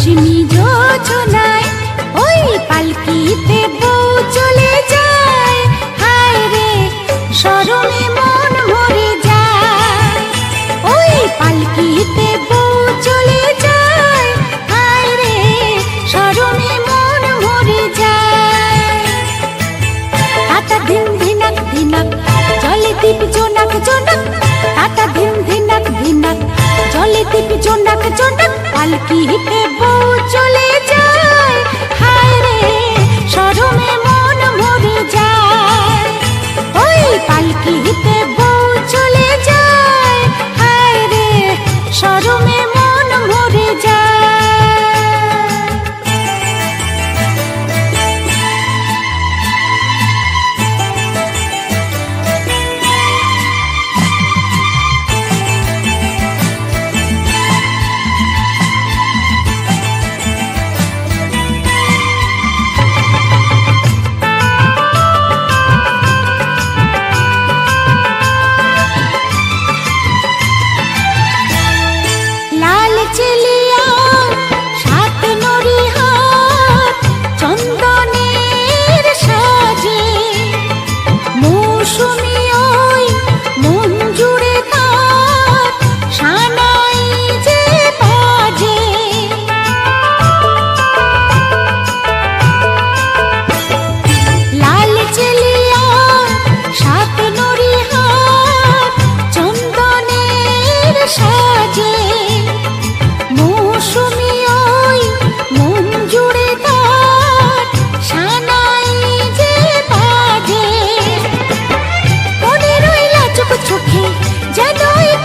রশ্মি যোজনায় ওই পালকিতে বউ চলে যায়। হায় রে শরমে মন মরে যায়, ওই পালকিতে বউ চলে যায়। হায় রে শরমে মন মরে যায়। তাতা ধিন ধিনাক ধিনাক জলে দীপ জোনাক জোনাক, তাতা ধিন ধিনাক ধিনাক জলে দীপ জোনাক জোনাক, পালকিতে বউ চলে যায়। হায় রে শরমে মন মরে যায়, ওই পালকিতে বউ চলে যায়। হায় রে শরমে মন মরে যায়।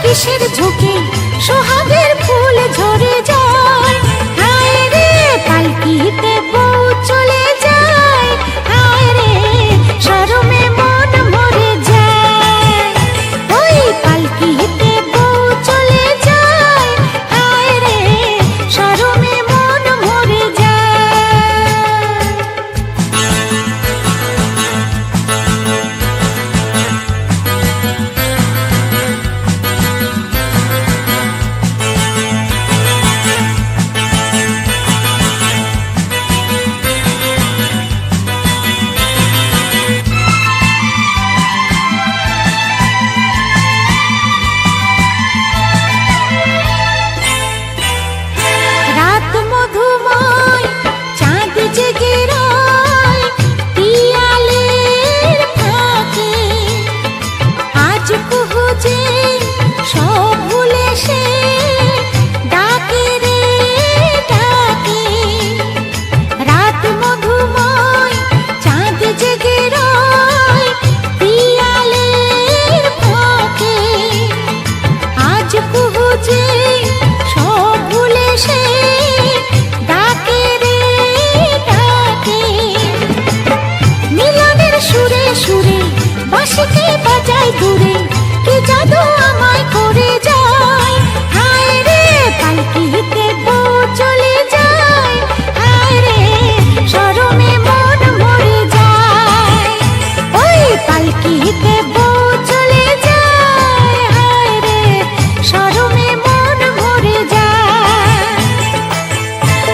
কিসের ঝুঁকে সোহাগের ফুল ঝরে যায়। হায় রে পালকিতে বউ চলে যায়। হায় রে শরমে মন মরে যায়, ওই পালকিতে বউ চলে যায়। হায় রে শরমে মন মরে যায়। বাঁশিকে বাজায় দূরে, কি জাদু আমায় করে যায়। হায় রে পালকিতে বউ চলে যায়। হায় রে শরমে মন মরে যায়, ওই পালকিতে বউ চলে যায়। হায় রে শরমে মন মরে যায়।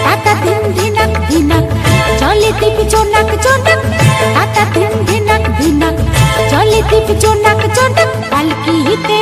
তাতা ধিন ধিনাক ধিনাক জলে দীপ জোনাক জোনাক, তাতা ধিন ধিনাক ধিনাক জলে দীপ জোনাক জোনাক, পালকিতে